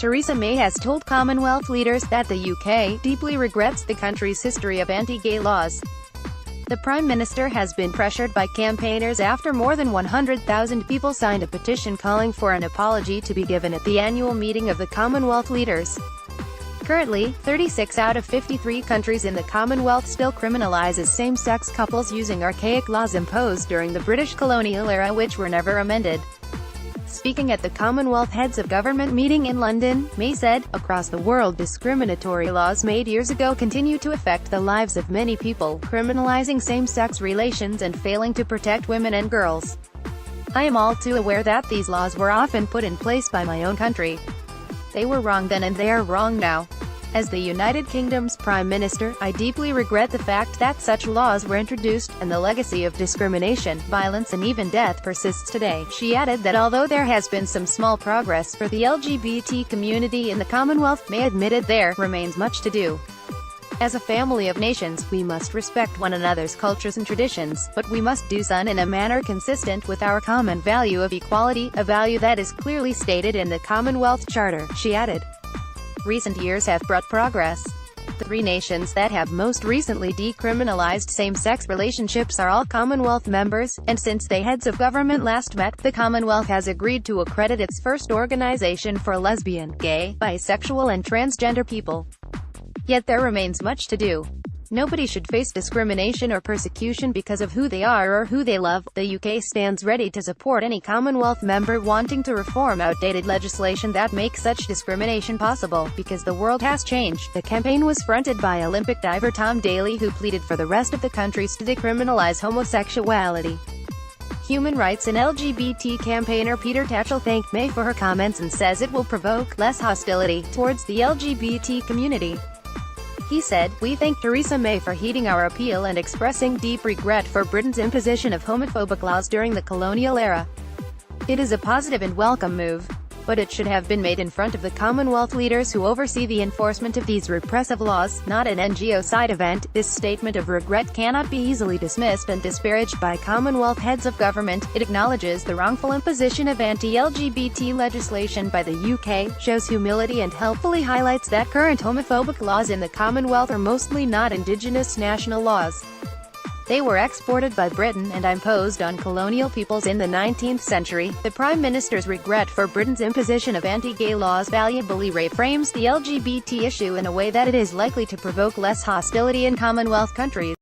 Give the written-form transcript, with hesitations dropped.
Theresa May has told Commonwealth leaders that the UK deeply regrets the country's history of anti-gay laws. The Prime Minister has been pressured by campaigners after more than 100,000 people signed a petition calling for an apology to be given at the annual meeting of the Commonwealth leaders. Currently, 36 out of 53 countries in the Commonwealth still criminalises same-sex couples using archaic laws imposed during the British Colonial era which were never amended. Speaking at the Commonwealth-Heads-of-Government meeting in London, May said, "Across the world discriminatory laws made years ago continue to affect the lives of many people, criminalising same-sex relations and failing to protect women and girls. I am all too aware that these laws were often put in place by my own country. They were wrong then and they are wrong now. As the United Kingdom's Prime Minister, I deeply regret the fact that such laws were introduced, and the legacy of discrimination, violence and even death persists today." She added that although there has been some small progress for the LGBT community in the Commonwealth, May admitted there remains much to do. "As a family of nations, we must respect one another's cultures and traditions, but we must do so in a manner consistent with our common value of equality, a value that is clearly stated in the Commonwealth Charter," she added. Recent years have brought progress. The three nations that have most recently decriminalized same-sex relationships are all Commonwealth members, and since the heads of government last met, the Commonwealth has agreed to accredit its first organization for lesbian, gay, bisexual and transgender people. Yet there remains much to do. Nobody should face discrimination or persecution because of who they are or who they love. The UK stands ready to support any Commonwealth member wanting to reform outdated legislation that makes such discrimination possible, because the world has changed. The campaign was fronted by Olympic diver Tom-Daley, who pleaded for the rest of the countries to decriminalise homosexuality. Human rights and LGBT campaigner Peter-Tatchell thanked May for her comments and says it will provoke less hostility towards the LGBT community. He said, "We thank Theresa May for heeding our appeal and expressing deep regret for Britain's imposition of homophobic laws during the colonial era. It is a positive and welcome move. But it should have been made in front of the Commonwealth leaders who oversee the enforcement of these repressive laws, not an NGO side event." This statement of regret cannot be easily dismissed and disparaged by Commonwealth heads of government. It acknowledges the wrongful imposition of anti-LGBT legislation by the UK, shows humility and helpfully highlights that current homophobic laws in the Commonwealth are mostly not indigenous national laws. They were exported by Britain and imposed on colonial peoples in the 19th century. The Prime Minister's regret for Britain's imposition of anti-gay laws valuably reframes the LGBT issue in a way that it is likely to provoke less hostility in Commonwealth countries.